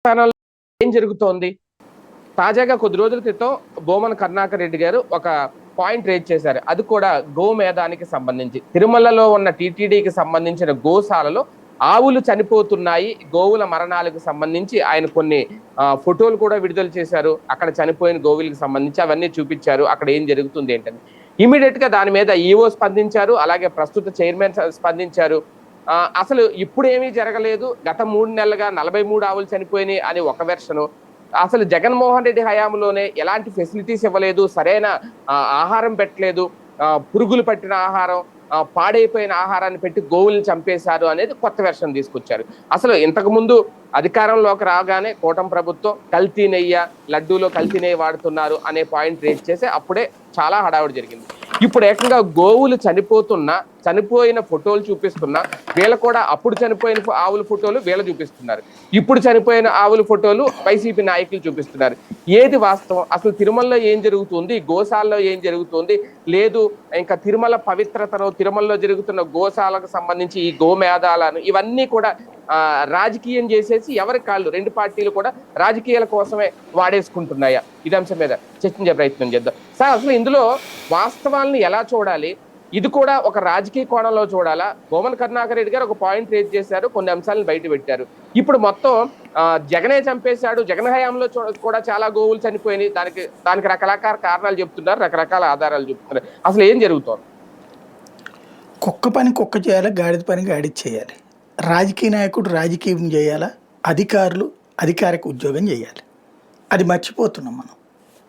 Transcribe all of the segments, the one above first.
తెలంగాణలో ఏం జరుగుతోంది? తాజాగా కొద్ది రోజుల క్రితం బోమన కరుణాకర్ రెడ్డి గారు ఒక పాయింట్ రేజ్ చేశారు. అది కూడా గోమేధానికి సంబంధించి. తిరుమలలో ఉన్న టీటీడీకి సంబంధించిన గోశాలలో ఆవులు చనిపోతున్నాయి. గోవుల మరణాలకు సంబంధించి ఆయన కొన్ని ఫోటోలు కూడా విడుదల చేశారు. అక్కడ చనిపోయిన గోవులకు సంబంధించి అవన్నీ చూపించారు. అక్కడ ఏం జరుగుతుంది ఏంటని. ఇమీడియట్ గా దాని మీద ఈఓ స్పందించారు. అలాగే ప్రస్తుత చైర్మన్ స్పందించారు. అసలు ఇప్పుడేమీ జరగలేదు, గత 3 నెలలుగా 43 ఆవులు చనిపోయినాయి అని ఒక వెర్షను. అసలు జగన్మోహన్ రెడ్డి హయాంలోనే ఎలాంటి ఫెసిలిటీస్ ఇవ్వలేదు, సరైన ఆహారం పెట్టలేదు, పురుగులు పట్టిన ఆహారం, పాడైపోయిన ఆహారాన్ని పెట్టి గోవుల్ని చంపేశారు అనేది కొత్త వెర్షన్ తీసుకొచ్చారు. అసలు ఇంతకు ముందు అధికారంలోకి రాగానే కూటమి ప్రభుత్వం కల్తీ నెయ్యి, లడ్డూలో కల్తీ నెయ్యి వాడుతున్నారు అనే పాయింట్ రేజ్ చేసి అప్పుడే చాలా హడావుడి జరిగింది. ఇప్పుడు ఏకంగా గోవులు చనిపోయిన ఫోటోలు చూపిస్తున్నా, వీళ్ళ కూడా అప్పుడు చనిపోయిన ఆవుల ఫోటోలు వీళ్ళు చూపిస్తున్నారు, ఇప్పుడు చనిపోయిన ఆవుల ఫోటోలు వైసీపీ నాయకులు చూపిస్తున్నారు. ఏది వాస్తవం? అసలు తిరుమలలో ఏం జరుగుతుంది, గోశాలలో ఏం జరుగుతుంది, లేదు ఇంకా తిరుమల పవిత్రతను, తిరుమలలో జరుగుతున్న గోశాలకు సంబంధించి ఈ గోమేధాలను ఇవన్నీ కూడా రాజకీయం చేసేసి ఎవరి కాళ్ళు రెండు పార్టీలు కూడా రాజకీయాల కోసమే వాడేసుకుంటున్నాయా? ఇది అంశం మీద చర్చించే ప్రయత్నం చేద్దాం. సార్, అసలు ఇందులో వాస్తవాలను ఎలా చూడాలి? ఇది కూడా ఒక రాజకీయ కోణంలో చూడాలా? బోమన కరుణాకర్ రెడ్డి గారు ఒక పాయింట్ రేజ్ చేశారు, కొన్ని అంశాలను బయట పెట్టారు. ఇప్పుడు మొత్తం జగనే చంపేశాడు, జగన్ హయాంలో కూడా చాలా గోవులు చనిపోయినాయి, దానికి రకరకాల కారణాలు చెప్తున్నారు, రకరకాల ఆధారాలు చెప్తున్నారు. అసలు ఏం జరుగుతోంది? కుక్క పని కుక్క చేయాలి, గాడిద పని గాడిద చేయాలి. రాజకీయ నాయకుడు రాజకీయం చేయాలా, అధికారులు అధికారిక ఉద్యోగం చేయాలి. అది మర్చిపోతున్నాం మనం.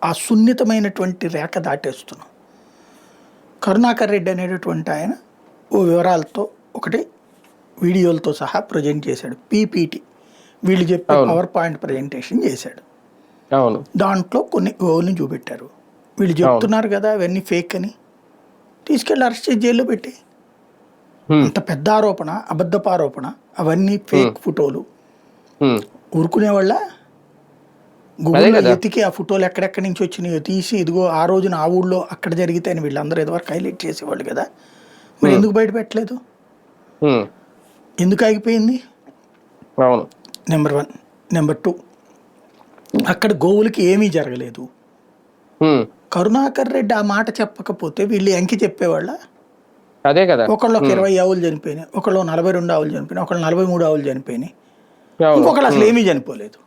ఆ సున్నితమైనటువంటి రేఖ దాటేస్తున్నాం. కరుణాకర్ రెడ్డి అనేటటువంటి ఆయన ఓ వివరాలతో ఒకటి వీడియోలతో సహా ప్రజెంట్ చేశాడు. పీపీటీ వీళ్ళు చెప్పే పవర్ పాయింట్ ప్రజెంటేషన్ చేశాడు. దాంట్లో కొన్ని గోవులను చూపెట్టారు. వీళ్ళు చెప్తున్నారు కదా అవన్నీ ఫేక్ అని, తీసుకెళ్ళి అరెస్ట్ చేసి జైల్లో పెట్టి, అంత పెద్ద ఆరోపణ, అబద్ధపు ఆరోపణ, అవన్నీ ఫేక్ ఫోటోలు ఊరుకునే వాళ్ళ గూగుల్లో ఎతికి ఆ ఫోటోలు ఎక్కడెక్కడి నుంచి వచ్చినాయో తీసి ఇదిగో ఆ రోజున ఆ ఊళ్ళో అక్కడ జరిగితే అని వీళ్ళందరూ ఎదువరకు హైలైట్ చేసేవాళ్ళు కదా. మరి ఎందుకు బయట పెట్టలేదు? ఎందుకు ఆగిపోయింది? నెంబర్ 1. నెంబర్ 2, అక్కడ గోవులకి ఏమీ జరగలేదు. కరుణాకర్ రెడ్డి ఆ మాట చెప్పకపోతే వీళ్ళు ఎంకి చెప్పేవాళ్ళ? అదే కదా. ఒకళ్ళు 20 ఆవులు చనిపోయినాయి, ఒకళ్ళు 42 ఆవులు చనిపోయినాయి, ఒకళ్ళు 43 ఆవులు చనిపోయినాయి, ఇంకొకళ్ళు అసలు ఏమీ చనిపోలేదు.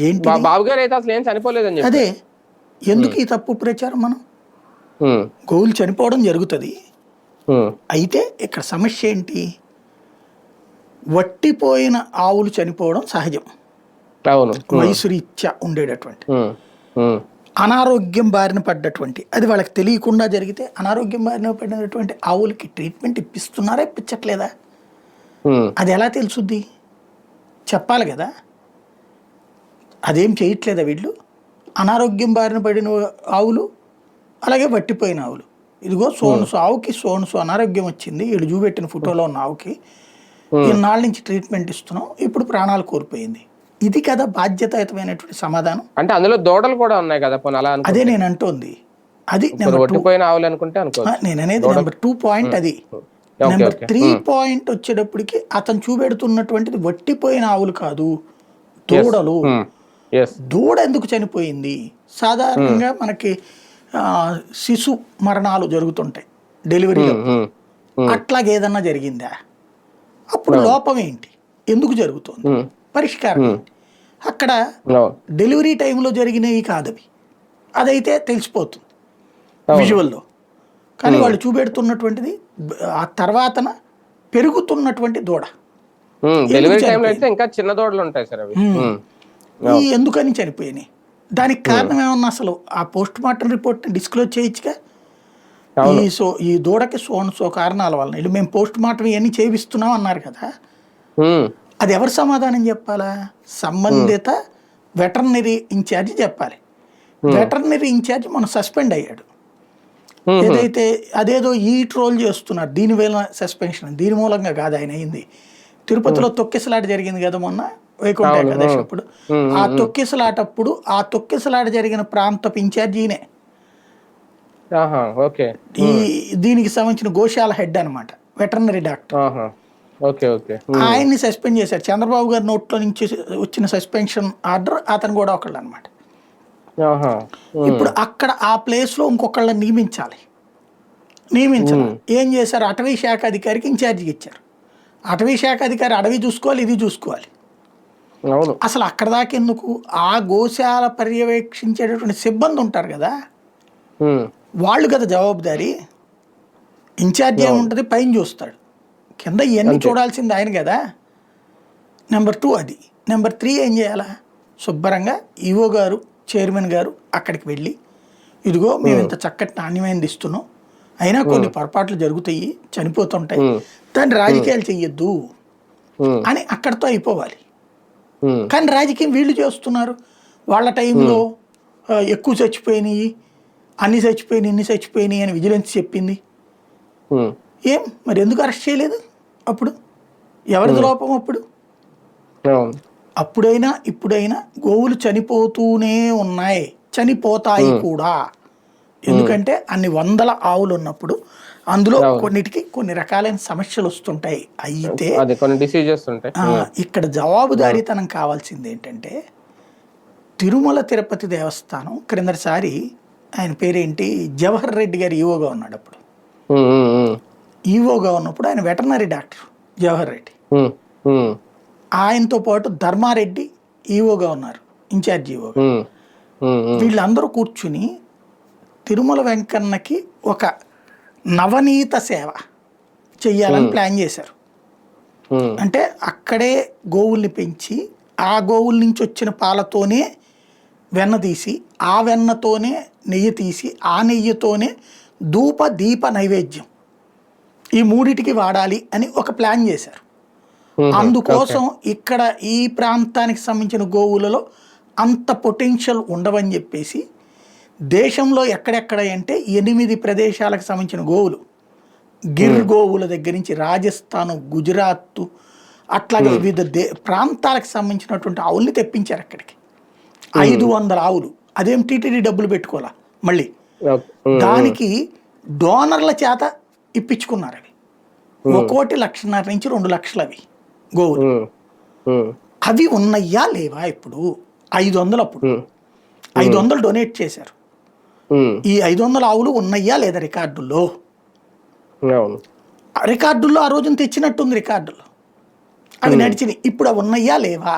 ఏంటి బాబు గారు అయితే అసలు ఏం చనిపోలేదని? అదే ఎందుకు ఈ తప్పు ప్రచారం? మనం గోవులు చనిపోవడం జరుగుతుంది. అయితే ఇక్కడ సమస్య ఏంటి? వట్టిపోయిన ఆవులు చనిపోవడం సహజం, వయసు రీత్యా ఉండేటటువంటి. అనారోగ్యం బారిన పడ్డటువంటి, అది వాళ్ళకి తెలియకుండా జరిగితే అనారోగ్యం బారిన పడినటువంటి ఆవులకి ట్రీట్మెంట్ ఇప్పిస్తున్నారా, ఇప్పించట్లేదా? అది ఎలా తెలుసుద్ది? చెప్పాలి కదా. అదేం చేయట్లేదా వీళ్ళు? అనారోగ్యం బారిన పడిన ఆవులు, అలాగే వట్టిపోయిన ఆవులు, ఇదిగో సోన్సు ఆవుకి సోన్సు అనారోగ్యం వచ్చింది, వీళ్ళు చూపెట్టిన ఫోటోలో ఉన్న ఆవుకి ఇన్నాళ్ళ నుంచి ట్రీట్మెంట్ ఇస్తున్నాం, ఇప్పుడు ప్రాణాలు కోల్పోయింది. ఇది కదా బాధ్యతాయుతమైనటువంటి సమాధానం. అంటే అందులో దూడలు కూడా ఉన్నాయి కదా. అదే నేను అంటోంది. అది నేను అనేది నెంబర్ 2 పాయింట్. అది నెంబర్ 3 పాయింట్ వచ్చేటప్పటికి అతను చూపెడుతున్నటువంటిది వట్టిపోయిన ఆవులు కాదు, దూడలు. దూడ ఎందుకు చనిపోయింది? సాధారణంగా మనకి శిశు మరణాలు జరుగుతుంటాయి డెలివరీలో, అట్లాగే ఏదన్నా జరిగిందా? అప్పుడు లోపం ఏంటి, ఎందుకు జరుగుతుంది, పరిష్కారం ఏంటి? అక్కడ డెలివరీ టైంలో జరిగినవి కాదవి, అదైతే తెలిసిపోతుంది విజువల్లో. కానీ వాళ్ళు చూపెడుతున్నటువంటిది ఆ తర్వాతన పెరుగుతున్నటువంటి దూడ. ఇంకా చిన్న దూడలు ఉంటాయి సార్ అవి. ఎందుకని చనిపోయినాయి? దానికి కారణం ఏమన్నా అసలు ఆ పోస్ట్ మార్టం రిపోర్ట్ డిస్క్లోజ్ చేయొచ్చుగా. ఈ దూడకి సో కారణాల వలన వీళ్ళు మేము పోస్ట్ మార్టం ఇవన్నీ చేయిస్తున్నాం అన్నారు కదా. అది ఎవరు సమాధానం చెప్పాలా? సంబంధిత వెటర్నరీ ఇన్ఛార్జి చెప్పాలి. వెటర్నరీ ఇన్ఛార్జి మనం సస్పెండ్ అయ్యాడు. ఏదైతే అదేదో ఈ ట్రోల్ చేస్తున్నారు, దీని వల్ల సస్పెన్షన్, దీని మూలంగా కాదు ఆయన అయింది. తిరుపతిలో తొక్కిసలాట జరిగింది కదా మొన్న, వైకుంఠ ఏకాదశి అప్పుడు. ఆ తొక్కిసలాట జరిగిన ప్రాంతపు ఇన్ఛార్జీనే దీనికి సంబంధించిన గోశాల హెడ్ అనమాట, వెటర్నరీ డాక్టర్. Okay okay. ఆయన్ని సస్పెండ్ చేశారు. చంద్రబాబు గారి నోట్లో నుంచి వచ్చిన సస్పెన్షన్ ఆర్డర్ అతను కూడా ఒకళ్ళు అనమాట. ఆహా. ఇప్పుడు అక్కడ ఆ ప్లేస్లో ఇంకొకళ్ళని నియమించాలి. ఏం చేశారు, అటవీ శాఖ అధికారికి ఇన్ఛార్జిగా ఇచ్చారు. అటవీ శాఖ అధికారి అడవి చూసుకోవాలి, ఇది చూసుకోవాలి. అవును. అసలు అక్కడ దాకా ఎందుకు, ఆ గోశాల పర్యవేక్షించేటటువంటి సిబ్బంది ఉంటారు కదా, వాళ్ళు కదా జవాబుదారీ. ఇన్ఛార్జ్ ఏముంటుంది, పైన చూస్తాడు, కింద ఇవన్నీ చూడాల్సింది ఆయన కదా. నెంబర్ 2 అది. నెంబర్ 3 ఏం చేయాలా, శుభ్రంగా ఈవో గారు, చైర్మన్ గారు అక్కడికి వెళ్ళి, ఇదిగో మేము ఇంత చక్కటి నాణ్యమైనది ఇస్తున్నాం, అయినా కొన్ని పొరపాట్లు జరుగుతాయి, చనిపోతుంటాయి, దాన్ని రాజకీయాలు చెయ్యొద్దు అని అక్కడితో అయిపోవాలి. కానీ రాజకీయం వీళ్ళు చేస్తున్నారు. వాళ్ళ టైంలో ఎక్కువ చచ్చిపోయినాయి, అన్ని చచ్చిపోయినాయి, ఇన్ని చచ్చిపోయినాయి అని విజిలెన్స్ చెప్పింది. ఏం మరి ఎందుకు అరెస్ట్ చేయలేదు? అప్పుడు ఎవరిది లోపం? అప్పుడైనా ఇప్పుడైనా గోవులు చనిపోతూనే ఉన్నాయి, చనిపోతాయి కూడా. ఎందుకంటే అన్ని వందల ఆవులు ఉన్నప్పుడు అందులో కొన్నిటికి కొన్ని రకాలైన సమస్యలు వస్తుంటాయి. అయితే ఇక్కడ జవాబుదారీతనం కావాల్సింది ఏంటంటే, తిరుమల తిరుపతి దేవస్థానం క్రిందటిసారి ఆయన పేరేంటి, జవహర్ రెడ్డి గారు ఈవోగా ఉన్నాడు. అప్పుడు ఈవోగా ఉన్నప్పుడు ఆయన వెటర్నరీ డాక్టర్ జవహర్ రెడ్డి, ఆయనతో పాటు ధర్మారెడ్డి ఈవోగా ఉన్నారు, ఇన్ఛార్జ్ ఈవోగా. వీళ్ళందరూ కూర్చుని తిరుమల వెంకన్నకి ఒక నవనీత సేవ చెయ్యాలని ప్లాన్ చేశారు. అంటే అక్కడే గోవుల్ని పెంచి ఆ గోవుల నుంచి వచ్చిన పాలతోనే వెన్న తీసి, ఆ వెన్నతోనే నెయ్యి తీసి, ఆ నెయ్యితోనే ధూప దీప నైవేద్యం, ఈ మూడిటికి వాడాలి అని ఒక ప్లాన్ చేశారు. అందుకోసం ఇక్కడ ఈ ప్రాంతానికి సంబంధించిన గోవులలో అంత పొటెన్షియల్ ఉండవని చెప్పేసి దేశంలో ఎక్కడెక్కడ అంటే 8 ప్రదేశాలకు సంబంధించిన గోవులు, గిర్ గోవుల దగ్గర నుంచి రాజస్థాను, గుజరాత్, అట్లాగే వివిధ ప్రాంతాలకు సంబంధించినటువంటి ఆవుల్ని తెప్పించారు అక్కడికి. 500 ఆవులు. అదేం టీటీడీ డబ్బులు పెట్టుకోవాలా, మళ్ళీ దానికి డోనర్ల చేత ఇప్పించుకున్నారు. అవి 1,50,000 నుంచి 2 లక్షలు అవి గోవులు. అవి ఉన్నాయా లేవా? ఇప్పుడు 500, అప్పుడు 500 డొనేట్ చేశారు. ఈ 500 ఆవులు ఉన్నాయా లేదా రికార్డుల్లో? రికార్డుల్లో ఆ రోజున తెచ్చినట్టుంది, రికార్డుల్లో అవి నడిచినాయి. ఇప్పుడు అవి ఉన్నాయా లేవా?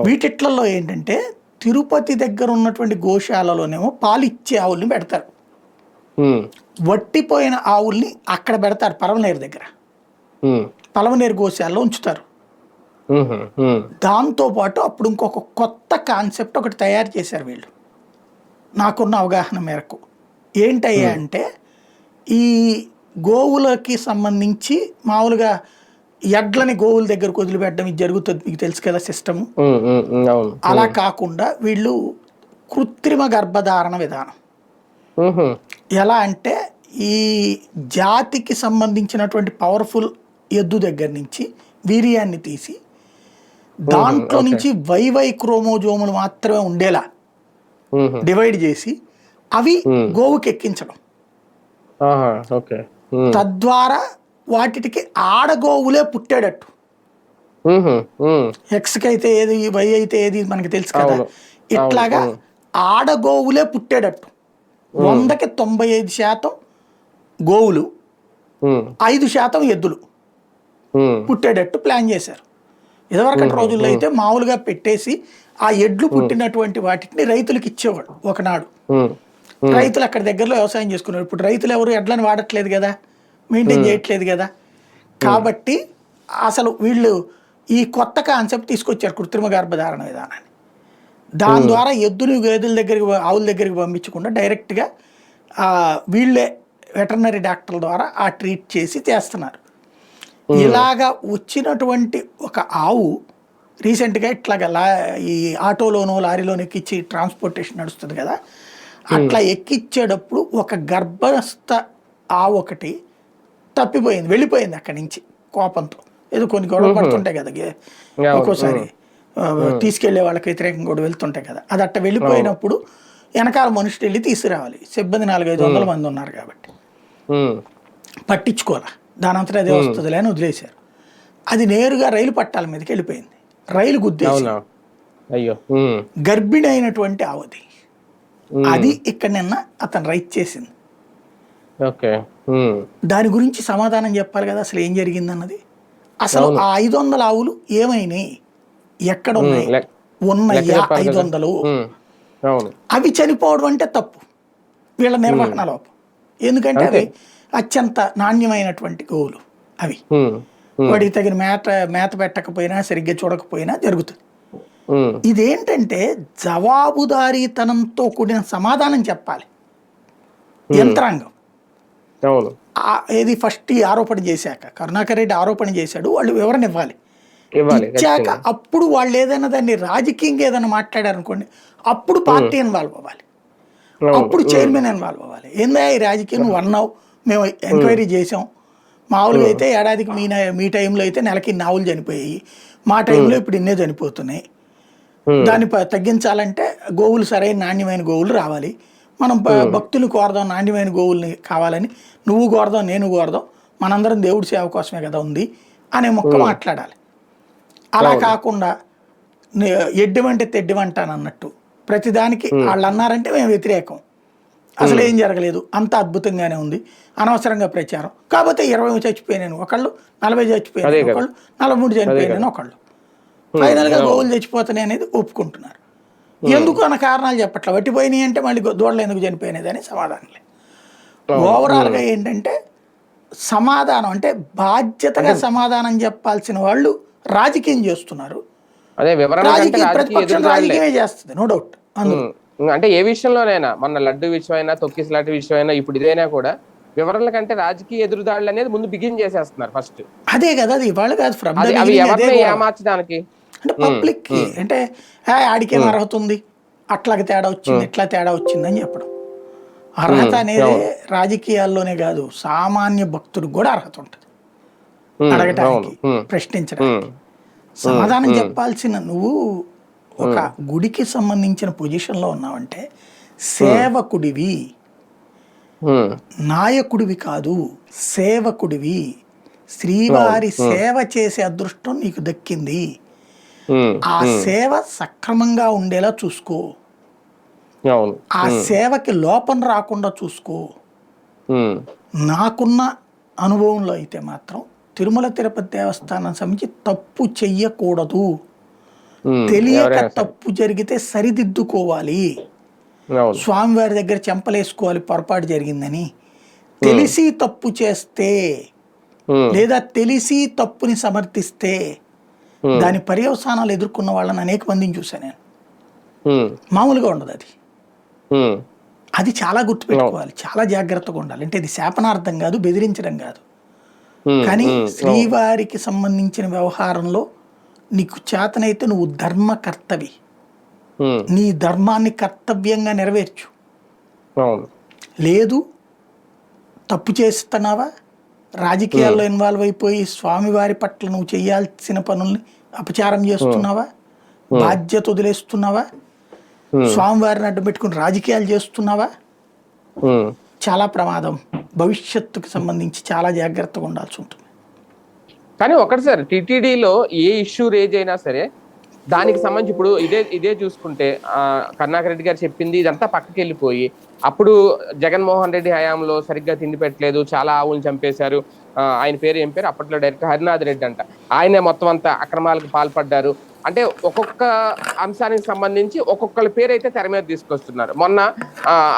వీటిట్లలో ఏంటంటే తిరుపతి దగ్గర ఉన్నటువంటి గోశాలలోనేమో పాలు ఇచ్చే ఆవుల్ని పెడతారు, వట్టిపోయిన ఆవుల్ని అక్కడ పెడతారు పలమనేరు దగ్గర, పలమనేరు గోశాలలో ఉంచుతారు. దాంతోపాటు అప్పుడు ఇంకొక కొత్త కాన్సెప్ట్ ఒకటి తయారు చేశారు వీళ్ళు, నాకున్న అవగాహన మేరకు. ఏంటయ్యా అంటే, ఈ గోవులకి సంబంధించి మామూలుగా ఎడ్లని గోవుల దగ్గరకు వదిలిపెట్టడం ఇది జరుగుతుంది, మీకు తెలుసు కదా సిస్టము. అలా కాకుండా వీళ్ళు కృత్రిమ గర్భధారణ విధానం. ఎలా అంటే, ఈ జాతికి సంబంధించినటువంటి పవర్ఫుల్ ఎద్దు దగ్గర నుంచి వీర్యాన్ని తీసి దాంట్లో నుంచి వైవై క్రోమోజోములు మాత్రమే ఉండేలా డివైడ్ చేసి అవి గోవుకి ఎక్కించడం. తద్వారా వాటికి ఆడగోవులే పుట్టేటట్టు, ఎక్స్కి అయితే ఏది, వై అయితే ఏది మనకి తెలుసు కదా. ఇట్లాగా ఆడగోవులే పుట్టేటట్టు 100కి 95% గోవులు, 5% ఎద్దులు పుట్టేటట్టు ప్లాన్ చేశారు. ఇదివరకటి రోజుల్లో అయితే మామూలుగా పెట్టేసి ఆ ఎడ్లు పుట్టినటువంటి వాటిని రైతులకు ఇచ్చేవాడు ఒకనాడు. రైతులు అక్కడ దగ్గరలో వ్యవసాయం చేసుకున్నారు. ఇప్పుడు రైతులు ఎవరు ఎడ్లను వాడట్లేదు కదా, మెయింటైన్ చేయట్లేదు కదా. కాబట్టి అసలు వీళ్ళు ఈ కొత్త కాన్సెప్ట్ తీసుకొచ్చారు, కృత్రిమ గర్భధారణ విధానాన్ని. దాని ద్వారా ఎద్దుని గేదెల దగ్గరికి, ఆవుల దగ్గరికి పంపించకుండా డైరెక్ట్గా వీళ్ళే వెటర్నరీ డాక్టర్ల ద్వారా ఆ ట్రీట్ చేసి చేస్తున్నారు. ఇలాగా వచ్చినటువంటి ఒక ఆవు రీసెంట్గా ఇట్లాగా ఈ ఆటోలోనో లారీలోనో ఎక్కించి ట్రాన్స్పోర్టేషన్ నడుస్తుంది కదా, అట్లా ఎక్కిచ్చేటప్పుడు ఒక గర్భస్థ ఆవు ఒకటి తప్పిపోయింది, వెళ్ళిపోయింది అక్కడి నుంచి కోపంతో. ఏదో కొన్ని గొడవ పడుతుంటాయి కదా ఒక్కోసారి, తీసుకెళ్లే వాళ్ళకి వ్యతిరేకంగా కూడా వెళ్తుంటాయి కదా. అది అట్ట వెళ్ళిపోయినప్పుడు వెనకాల మనుషులు వెళ్ళి తీసుకురావాలి, సిబ్బంది 400-500 మంది ఉన్నారు కాబట్టి పట్టించుకోవాలా. దానంతటా అదే వస్తుందిలే అని వదిలేశారు. అది నేరుగా రైలు పట్టాల మీదకి వెళ్ళిపోయింది. రైలు గుద్దేసి అవునా? అయ్యో. గర్భిణి అయినటువంటి ఆవది. అది ఇక్కడ నిన్న అతను రైట్ చేసింది. ఓకే. దాని గురించి సమాధానం చెప్పాలి కదా, అసలు ఏం జరిగిందన్నది. అసలు ఆ 500 ఆవులు ఏమైనాయి, ఎక్కడ ఉన్నాయి, ఉన్నాయా 500? అవి చనిపోవడం అంటే తప్పు, వీళ్ళ నిర్వహణ లోపం. ఎందుకంటే అవి అత్యంత నాణ్యమైనటువంటి గోవులు. అవి వాడికి తగిన మేత పెట్టకపోయినా సరిగ్గా చూడకపోయినా జరుగుతుంది. ఇదేంటంటే జవాబుదారీతనంతో కూడిన సమాధానం చెప్పాలి యంత్రాంగం. ఏది ఫస్ట్ ఈ ఆరోపణ చేశాక, కరుణాకర్ రెడ్డి ఆరోపణ చేశాడు, వాళ్ళు వివరణ ఇవ్వాలి. ఇచ్చాక అప్పుడు వాళ్ళు ఏదైనా దాన్ని రాజకీయంగా ఏదైనా మాట్లాడారనుకోండి, అప్పుడు పార్టీ ఇన్వాల్వ్ అవ్వాలి, అప్పుడు చైర్మన్ ఇన్వాల్వ్ అవ్వాలి. ఏందా ఈ రాజకీయం, నువ్వు అన్నావు, మేము ఎంక్వైరీ చేసాం, మామూలుగా అయితే ఏడాదికి మీ టైంలో అయితే నెలకి 4 ఆవులు చనిపోయాయి, మా టైంలో ఇప్పుడు ఇన్నే చనిపోతున్నాయి, దాన్ని తగ్గించాలంటే గోవులు సరైన నాణ్యమైన గోవులు రావాలి, మనం భక్తులు కోరదాం నాణ్యమైన గోవుల్ని కావాలని, నువ్వు కోరదాం నేను కోరదాం, మనందరం దేవుడి సేవ కోసమే కదా ఉంది అనే మొక్క మాట్లాడాలి. అలా కాకుండా ఎడ్డివంటే తెడ్డివంటాను అన్నట్టు ప్రతిదానికి వాళ్ళు అన్నారంటే మేము వ్యతిరేకం, అసలు ఏం జరగలేదు, అంత అద్భుతంగానే ఉంది, అనవసరంగా ప్రచారం, కాకపోతే 20 చచ్చిపోయినాను ఒకళ్ళు, 40 చచ్చిపోయినాను ఒకళ్ళు, 43 చనిపోయినాను ఒకళ్ళు, ఫైనల్గా గోవులు చచ్చిపోతున్నాయి అనేది ఒప్పుకుంటున్నారు. ఎందుకు అన్న కారణాలు చెప్పట్ల, వట్టిపోయినాయి అంటే మళ్ళీ దూడలు ఎందుకు చనిపోయినది అని సమాధానం లేదు. ఓవరాల్గా ఏంటంటే సమాధానం అంటే బాధ్యతగా సమాధానం చెప్పాల్సిన వాళ్ళు రాజకీయం చేస్తున్నారు. ప్రతిపక్షం రాజకీయమే చేస్తుంది, నో డౌట్. అంటే ఏ విషయంలోనైనా, మన లడ్డు విషయం అయినా, తొక్కిస్ లాంటి విషయం అయినా, ఇప్పుడు ఇదైనా కూడా వివరణల కంటే రాజకీయ ఎదురుదాడులు అనేది ముందు బిగిన్ చేసేస్తున్నారు ఫస్ట్. అదే కదా, అది ఇవాళ కాదు, ఏమార్చడానికి అంటే పబ్లిక్ కి అంటే ఆడికేం అర్హత ఉంది, అట్లాగే తేడా వచ్చింది, ఇట్లా తేడా వచ్చింది అని చెప్పడం. అర్హత అనేది రాజకీయాల్లోనే కాదు, సామాన్య భక్తుడికి కూడా అర్హత ఉంటుంది, అడగటానికి, ప్రశ్నించడానికి. సమాధానం చెప్పాల్సిన నువ్వు ఒక గుడికి సంబంధించిన పొజిషన్లో ఉన్నావంటే సేవకుడివి, నాయకుడివి కాదు, సేవకుడివి. శ్రీవారి సేవ చేసే అదృష్టం నీకు దక్కింది, ఆ సేవ సక్రమంగా ఉండేలా చూసుకో, ఆ సేవకి లోపం రాకుండా చూసుకో. నాకున్న అనుభవంలో అయితే మాత్రం తిరుమల తిరుపతి దేవస్థానం సంబంధించి తప్పు చెయ్యకూడదు, తెలియక తప్పు జరిగితే సరిదిద్దుకోవాలి, స్వామివారి దగ్గర చెంపలేసుకోవాలి పొరపాటు జరిగిందని. తెలిసి తప్పు చేస్తే లేదా తెలిసి తప్పుని సమర్థిస్తే దాని పర్యవసానాలు ఎదుర్కొన్న వాళ్ళని అనేక మందిని చూశాను నేను. మామూలుగా ఉండదు అది, అది చాలా గుర్తుపెట్టుకోవాలి, చాలా జాగ్రత్తగా ఉండాలి. అంటే ఇది శాపనార్థం కాదు, బెదిరించడం కాదు, కానీ శ్రీవారికి సంబంధించిన వ్యవహారంలో నీకు చేతనైతే నువ్వు ధర్మకర్తవి, నీ ధర్మాన్ని కర్తవ్యంగా నెరవేర్చు. లేదు తప్పు చేస్తున్నావా, రాజకీయాల్లో ఇన్వాల్వ్ అయిపోయి స్వామివారి పట్ల నువ్వు చేయాల్సిన పనుల్ని అపచారం చేస్తున్నావా, బాధ్యత వదిలేస్తున్నావా, స్వామివారిని అడ్డు పెట్టుకుని రాజకీయాలు చేస్తున్నావా, చాలా ప్రమాదం. భవిష్యత్తుకు సంబంధించి చాలా జాగ్రత్తగా ఉండాల్సి ఉంటుంది. కానీ ఒకటి సార్, టీటీడీలో ఏ ఇష్యూ రేజ్ అయినా సరే దానికి సంబంధించి ఇప్పుడు ఇదే చూసుకుంటే కరుణాకర్ రెడ్డి గారు చెప్పింది ఇదంతా పక్కకి వెళ్ళిపోయి, అప్పుడు జగన్మోహన్ రెడ్డి హయాంలో సరిగ్గా తిండి పెట్టలేదు, చాలా ఆవులను చంపేశారు, ఆయన పేరు ఏం పేరు అప్పట్లో డైరెక్టర్ హరినాథ్ రెడ్డి అంట, ఆయనే మొత్తం అంతా అక్రమాలకు పాల్పడ్డారు అంటే ఒక్కొక్క అంశానికి సంబంధించి ఒక్కొక్కళ్ళ పేరు అయితే తెర మీద తీసుకొస్తున్నారు. మొన్న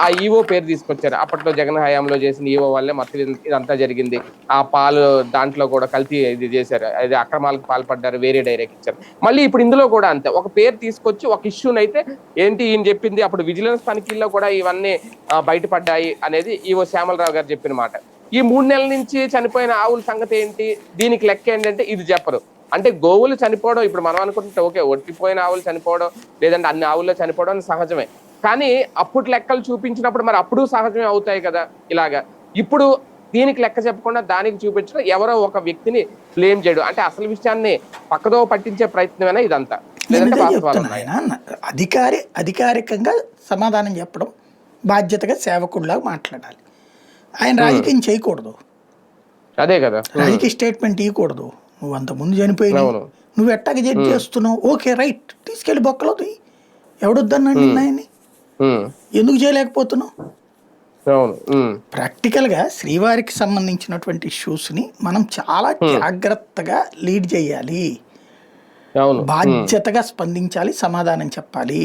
ఆ ఈవో పేరు తీసుకొచ్చారు, అప్పట్లో జగన్ హయాంలో చేసిన ఈవో వల్లే మొత్తం ఇదంతా జరిగింది, ఆ పాలు దాంట్లో కూడా కల్తీ ఇది చేశారు, అది అక్రమాలకు పాల్పడ్డారు, వేరే డైరెక్ట్ ఇచ్చారు. మళ్ళీ ఇప్పుడు ఇందులో కూడా అంతే, ఒక పేరు తీసుకొచ్చి ఒక ఇష్యూని అయితే ఏంటి ఈయన చెప్పింది, అప్పుడు విజిలెన్స్ తనిఖీల్లో కూడా ఇవన్నీ బయటపడ్డాయి అనేది ఈవో శ్యామలరావు గారు చెప్పిన మాట. ఈ 3 నెలల నుంచి చనిపోయిన ఆవుల సంగతి ఏంటి, దీనికి లెక్క ఏంటంటే ఇది చెప్పరు. అంటే గోవులు చనిపోవడం ఇప్పుడు మనం అనుకుంటుంటే ఓకే, ఒట్టిపోయిన ఆవులు చనిపోవడం లేదంటే అన్ని ఆవుల్లో చనిపోవడం సహజమే, కానీ అప్పుడు లెక్కలు చూపించినప్పుడు మరి అప్పుడు సహజమే అవుతాయి కదా. ఇలాగా ఇప్పుడు దీనికి లెక్క చెప్పకుండా దానికి చూపించడం, ఎవరో ఒక వ్యక్తిని బ్లేమ్ చేయడం, అంటే అసలు విషయాన్ని పక్కదో పట్టించే ప్రయత్నమేనా ఇదంతా? అధికారికంగా సమాధానం చెప్పడం, బాధ్యతగా సేవకుడిలాగా మాట్లాడాలి. ఆయన రాజకీయం చేయకూడదు. అదే కదా. రాజకీయ స్టేట్మెంట్ ఇవ్వకూడదు. నువ్వు అంత ముందు చనిపోయినాయి, అవును. నువ్వు ఎట్టాగ జడ్జ్ చేస్తున్నావు, ఓకే రైట్, తీసుకెళ్ళి బొక్కలో తీ. ఎవడొద్దన్నాడు నిన్నాయన్ని? ఉమ్, ఎందుకు చేయలేకపోతున్నావు? అవును. ప్రాక్టికల్గా శ్రీవారికి సంబంధించినటువంటి ఇష్యూస్ని మనం చాలా జాగ్రత్తగా లీడ్ చేయాలి, అవును. బాధ్యతగా స్పందించాలి, సమాధానం చెప్పాలి.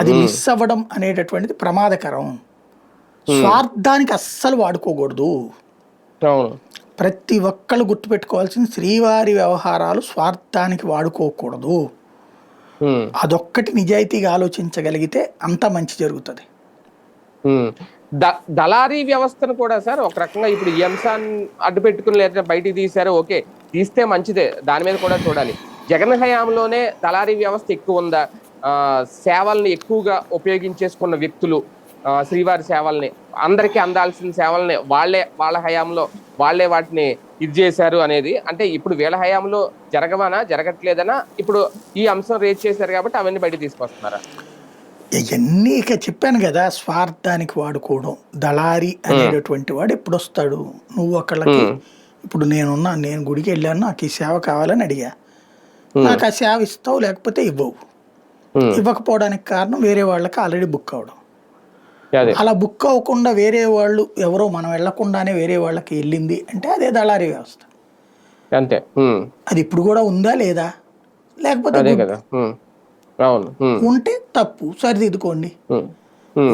అది మిస్ అవ్వడం అనేటటువంటిది ప్రమాదకరం. స్వార్థానికి అస్సలు వాడుకోకూడదు. అవును. ప్రతి ఒక్కళ్ళు గుర్తుపెట్టుకోవాల్సింది, శ్రీవారి వ్యవహారాలు స్వార్థానికి వాడుకోకూడదు. అదొక్కటి నిజాయితీగా ఆలోచించగలిగితే అంతా మంచి జరుగుతుంది. దళారీ వ్యవస్థను కూడా సార్ ఒక రకంగా ఇప్పుడు ఈ అంశాన్ని అడ్డు పెట్టుకుని లేదా బయటికి తీశారు, ఓకే తీస్తే మంచిదే, దాని మీద కూడా చూడాలి. జగన్ హయాంలోనే దళారీ వ్యవస్థ ఎక్కువ ఉందా? సేవల్ని ఎక్కువగా ఉపయోగించేసుకున్న వ్యక్తులు శ్రీవారి సేవల్ని, అందరికీ అందాల్సిన సేవల్ని వాళ్ళ హయాంలో వాళ్ళే వాటిని ఇది చేశారు అనేది, అంటే ఇప్పుడు వీళ్ళ హయాంలో జరగట్లేదనా ఇప్పుడు ఈ అంశం రేజ్ చేశారు కాబట్టి అవన్నీ బయట తీసుకొస్తున్నారా? ఇవన్నీ ఇక చెప్పాను కదా, స్వార్థానికి వాడుకోవడం. దళారి అనేటటువంటి వాడు ఎప్పుడు వస్తాడు? నువ్వు ఒకళ్ళకి, ఇప్పుడు నేను గుడికి వెళ్ళాను, నాకు ఈ సేవ కావాలని అడిగా, నాకు ఆ సేవ ఇస్తావు లేకపోతే ఇవ్వవు. ఇవ్వకపోవడానికి కారణం వేరే వాళ్ళకి ఆల్రెడీ బుక్ అవడం. అలా బుక్ అవ్వకుండా వేరే వాళ్ళు ఎవరో మనం వెళ్లకుండానే వేరే వాళ్ళకి వెళ్ళింది అంటే అదే దళారీ వ్యవస్థ. అంతే. అది ఇప్పుడు కూడా ఉందా లేదా? లేకపోతే ఉంటే తప్పు, సరిదిద్దుకోండి.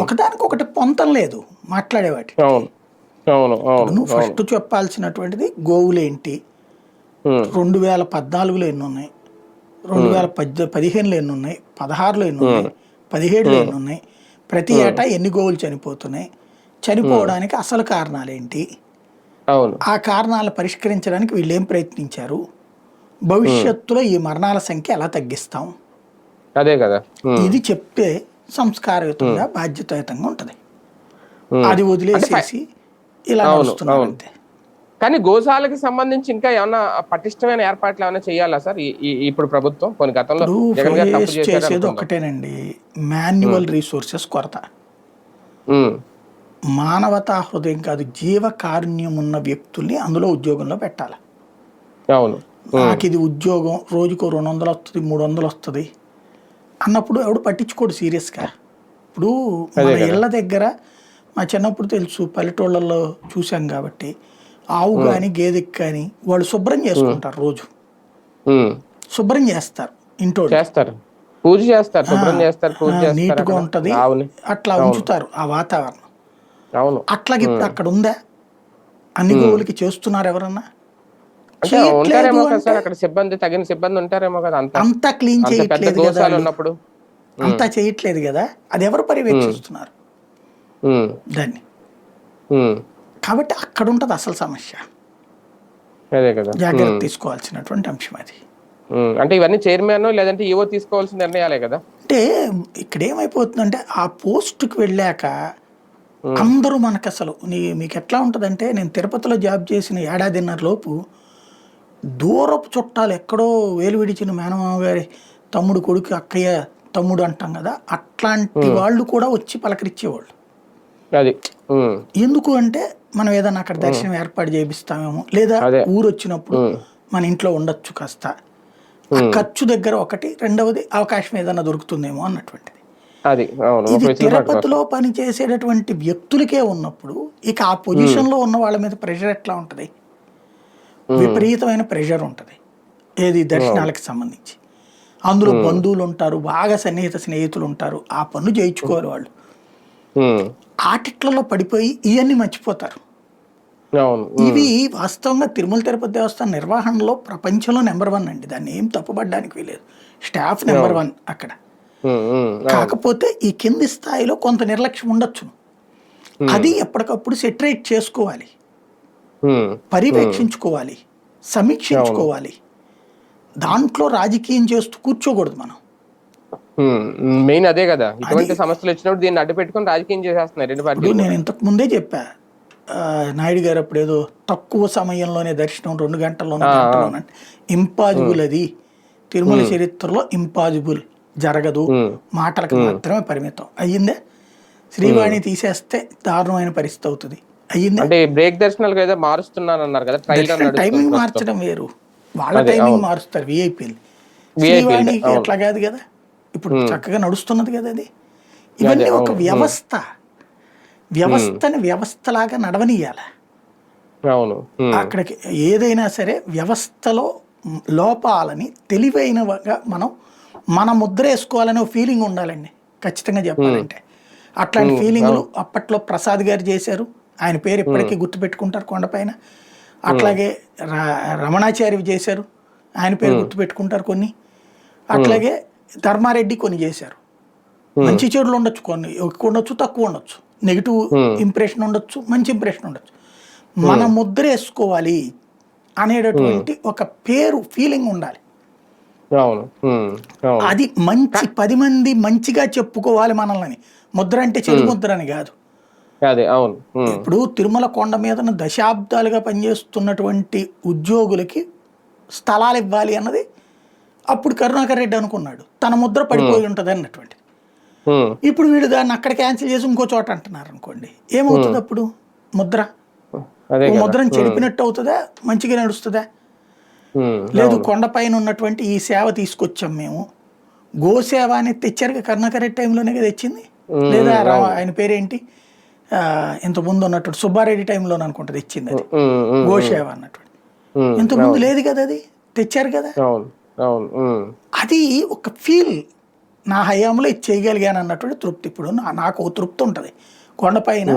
ఒకదానికొకటి పొంతం లేదు మాట్లాడేవాటి. నువ్వు ఫస్ట్ చెప్పాల్సినటువంటిది గోవులేంటి, 2014లో ఎన్ని ఉన్నాయి, 2015లో ఎన్ని ఉన్నాయి, 16లో ఎన్ని ఉన్నాయి, 17లో ఎన్ని ఉన్నాయి, ప్రతి ఏటా ఎన్ని గోవులు చనిపోతున్నాయి, చనిపోవడానికి అసలు కారణాలేంటి, ఆ కారణాలను పరిష్కరించడానికి వీళ్ళు ఏం ప్రయత్నించారు, భవిష్యత్తులో ఈ మరణాల సంఖ్య ఎలా తగ్గిస్తాం, అదే కదా. ఇది చెప్తే సంస్కారయుతంగా బాధ్యతాయుతంగా ఉంటది. అది వదిలేసేసి ఇలా నడుస్తున్నారు అంతే. కానీ గోశాలకి సంబంధించి ఇంకా ఏమన్నా పటిష్టమైన ఏర్పాట్లు ఏమైనా చేయాలా సార్ ఇప్పుడు ప్రభుత్వం? కొన్ని గతంలో చేసేది ఒకటేనండి, మాన్యువల్ రిసోర్సెస్ కొరత. మానవతా హృదయం కాదు, జీవ కారుణ్యం ఉన్న వ్యక్తుల్ని అందులో ఉద్యోగంలో పెట్టాలి. నాకు ఇది ఉద్యోగం, రోజుకో 200 వస్తుంది, 300 వస్తుంది అన్నప్పుడు ఎవడు పట్టించుకోడు సీరియస్గా. ఇప్పుడు మన ఇళ్ళ దగ్గర, మా చిన్నప్పుడు తెలుసు, పల్లెటూళ్ళల్లో చూసాం కాబట్టి, ఆవు కానీ గేదెకి కానీ వాళ్ళు శుభ్రం చేసుకుంటారు, రోజు శుభ్రం చేస్తారు, ఇంట్లో పూజ చేస్తారు, నీట్గా ఉంటది, అట్లా ఉంచుతారు ఆ వాతావరణం. అట్లాగే ఇప్పుడు అక్కడ ఉందా? అన్ని గోవులకి చేస్తున్నారు ఎవరన్నా? తగిన సిబ్బంది ఉంటారేమో కదా, అంతా క్లీన్ చేయట్లేదు కదా, అంతా చేయట్లేదు కదా, అది ఎవరు పర్యవేక్షిస్తున్నారు దాన్ని? కాబట్టి అక్కడ ఉంటుంది అసలు సమస్య. జాగ్రత్త తీసుకోవాల్సినటువంటి అంశం అది. అంటే ఇవన్నీ చైర్మన్ లేదంటే ఈవో తీసుకోవాల్సిన నిర్ణయాలే కదా. అంటే ఇక్కడ ఏమైపోతుందంటే ఆ పోస్టుకి వెళ్ళాక అందరూ మనకు అసలు మీకు ఎట్లా ఉంటుందంటే, నేను తిరుపతిలో జాబ్ చేసిన 1.5 ఏడాది లోపు దూరపు చుట్టాలు ఎక్కడో వేలు విడిచిన మేనమామ గారి తమ్ముడు కొడుకు, అక్కయ్య తమ్ముడు అంటాం కదా, అట్లాంటి వాళ్ళు కూడా వచ్చి పలకరించేవాళ్ళు. ఎందుకు అంటే మనం ఏదైనా అక్కడ దర్శనం ఏర్పాటు చేపిస్తామేమో, లేదా ఊరు వచ్చినప్పుడు మన ఇంట్లో ఉండొచ్చు కాస్త, ఆ ఖర్చు దగ్గర ఒకటి, రెండవది అవకాశం ఏదైనా దొరుకుతుందేమో అన్నటువంటిది. ఇది తిరుపతిలో పనిచేసేటటువంటి వ్యక్తులకే ఉన్నప్పుడు ఇక ఆ పొజిషన్లో ఉన్న వాళ్ళ మీద ప్రెషర్ ఎట్లా ఉంటుంది? విపరీతమైన ప్రెషర్ ఉంటుంది. ఏది దర్శనాలకు సంబంధించి అందులో బంధువులు ఉంటారు, బాగా సన్నిహిత స్నేహితులు ఉంటారు, ఆ పనులు చేయించుకోవాలి వాళ్ళు. ఆటిట్లలో పడిపోయి ఇవన్నీ మర్చిపోతారు. ఇవి వాస్తవంగా తిరుమల తిరుపతి దేవస్థానం నిర్వహణలో ప్రపంచంలో నెంబర్ 1 అండి, దాన్ని ఏం తప్పుపడడానికి వీలేదు. స్టాఫ్ నెంబర్ 1 అక్కడ. కాకపోతే ఈ కింది స్థాయిలో కొంత నిర్లక్ష్యం ఉండొచ్చు, అది ఎప్పటికప్పుడు సెటరేట్ చేసుకోవాలి, పర్యవేక్షించుకోవాలి, సమీక్షించుకోవాలి. దాంట్లో రాజకీయం చేస్తూ కూర్చోకూడదు మనం. మెయిన్ అదే కదా, ఇటువంటి సమస్యలు వచ్చినప్పుడు దీన్ని అడ్డు పెట్టుకుని రాజకీయం చేసేస్తున్నారు రెండు పార్టీలు. నేను ఇంతకు ముందే చెప్పా, నాయుడు గారు అప్పుడు ఏదో తక్కువ సమయంలోనే దర్శనం 2 గంటల్లోనే ఇంపాజిబుల్, అది తిరుమల చరిత్రలో ఇంపాజిబుల్, జరగదు, మాటలకు మాత్రమే పరిమితం అయ్యిందే. శ్రీవాణి తీసేస్తే దారుణమైన పరిస్థితి అవుతుంది. అయ్యిందా? అంటే బ్రేక్ దర్శనాలకు ఏదో మారుస్తున్నాను అన్నారు కదా, ట్రైలర్ దర్శనం నడుస్తుంది టైమింగ్ ప్రస్తుతం. మార్చడం వేరు, వాళ్ళ అదే, టైమింగ్ అవును. మారుస్తారు విఐపీలు. విఐపీలు, శ్రీవాణికి అవును. అట్లా కాదు కదా, ఇప్పుడు చక్కగా నడుస్తున్నది కదా అది. అదే, ఇవన్నీ ఒక అవును. వ్యవస్థని వ్యవస్థలాగా నడవనియాలి. అవును. అక్కడికి ఏదైనా సరే వ్యవస్థలో లోపాలని తెలివైనగా మన ముద్ర వేసుకోవాలనే ఫీలింగ్ ఉండాలండి ఖచ్చితంగా చెప్పాలంటే. అట్లాంటి ఫీలింగ్లు అప్పట్లో ప్రసాద్ గారు చేశారు, ఆయన పేరు ఇప్పటికీ గుర్తుపెట్టుకుంటారు కొండపైన. అట్లాగే రమణాచారి చేశారు, ఆయన పేరు గుర్తుపెట్టుకుంటారు కొన్ని. అట్లాగే ధర్మారెడ్డి కొన్ని చేశారు. మంచి చెడులు ఉండొచ్చు, కొన్ని ఎక్కువ ఉండొచ్చు, తక్కువ ఉండొచ్చు, నెగిటివ్ ఇంప్రెషన్ ఉండొచ్చు, మంచి ఇంప్రెషన్ ఉండొచ్చు. మన ముద్ర వేసుకోవాలి అనేటటువంటి ఒక పేరు ఫీలింగ్ ఉండాలి. అవును. అది మంచి 10 మంది మంచిగా చెప్పుకోవాలి మనల్ని. ముద్ర అంటే చెడు ముద్ర అని కాదు. అదే, అవును. ఇప్పుడు తిరుమల కొండ మీద దశాబ్దాలుగా పనిచేస్తున్నటువంటి ఉద్యోగులకి స్థలాలు ఇవ్వాలి అన్నది అప్పుడు కరుణాకర్ రెడ్డి అనుకున్నాడు, తన ముద్ర పడిపోయి ఉంటుంది అన్నటువంటి. ఇప్పుడు వీళ్ళు దాన్ని అక్కడ క్యాన్సిల్ చేసి ఇంకో చోట అంటున్నారు అనుకోండి, ఏమవుతుంది అప్పుడు? ముద్ర ముద్రను చెడిపినట్టు అవుతుందా, మంచిగా నడుస్తుందా? లేదు, కొండపైన ఉన్నటువంటి ఈ సేవ తీసుకొచ్చాం మేము, గోసేవ అనేది తెచ్చారు కరుణాకర్ రెడ్డి టైంలోనే కదా తెచ్చింది, లేదా ఆయన పేరేంటి ఇంతకుముందు ఉన్నటువంటి సుబ్బారెడ్డి టైంలోనే అనుకుంటా తెచ్చింది అది, గోసేవ అన్నటువంటి. ఇంతకుముందు లేదు కదా, అది తెచ్చారు కదా. అది ఒక ఫీల్, నా హయాంలో ఇది చేయగలిగాను అన్నటువంటి తృప్తి. ఇప్పుడు నాకు ఒక తృప్తి ఉంటుంది కొండపైన.